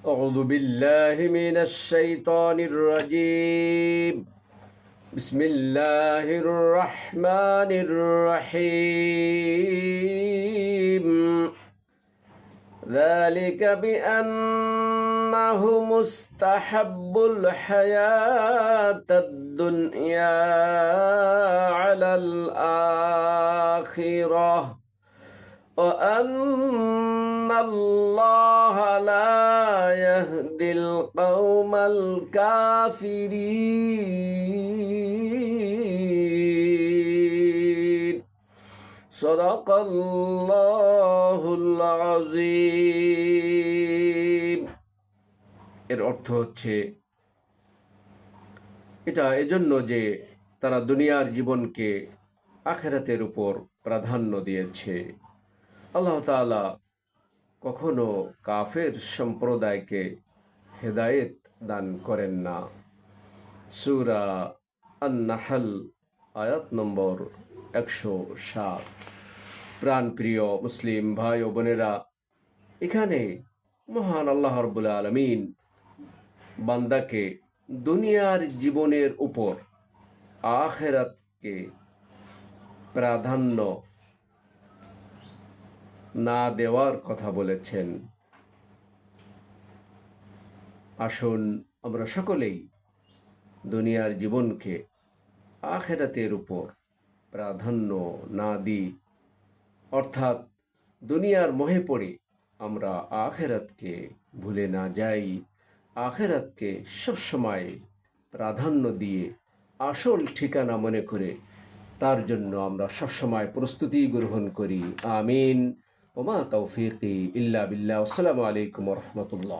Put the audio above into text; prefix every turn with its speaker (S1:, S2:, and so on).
S1: أعوذ بالله من الشيطان الرجيم. بسم الله الرحمن الرحيم. ذلك بأنه مستحب الحياة الدنيا على الآخرة وأن الله لا يهدي القوم الكافرين. صدق الله العظيم. এর অর্থ হচ্ছে এটা এজন্য যে তারা দুনিয়ার জীবনকে আখিরাতের উপর প্রাধান্য দিয়েছে। আল্লাহ তাআলা কখনো কাফের সম্প্রদায়কে হেদায়েত দান করেন না। সূরা আন-নাহল আয়াত নম্বর 107। প্রাণপ্রিয় মুসলিম ভাই ও বোনেরা, এখানে মহান আল্লাহ রাব্বুল আলামিন বান্দাকে দুনিয়ার জীবনের উপর আখিরাতকে প্রাধান্য না দেওয়ার কথা বলেছেন। আসুন আমরা সকলেই দুনিয়ার জীবনকে আখিরাতের উপর প্রাধান্য না দিই, অর্থাৎ দুনিয়ার মোহে পড়ে আমরা আখিরাতকে ভুলে না যাই। আখিরাতকে সবসময় প্রাধান্য দিয়ে আসল ঠিকানা মনে করে তার জন্য আমরা সবসময় প্রস্তুতি গ্রহণ করি। আমিন। ওমা তৌফিকি ইল্লা বিল্লাহ। আসসালামু আলাইকুম ওয়া রাহমাতুল্লাহ।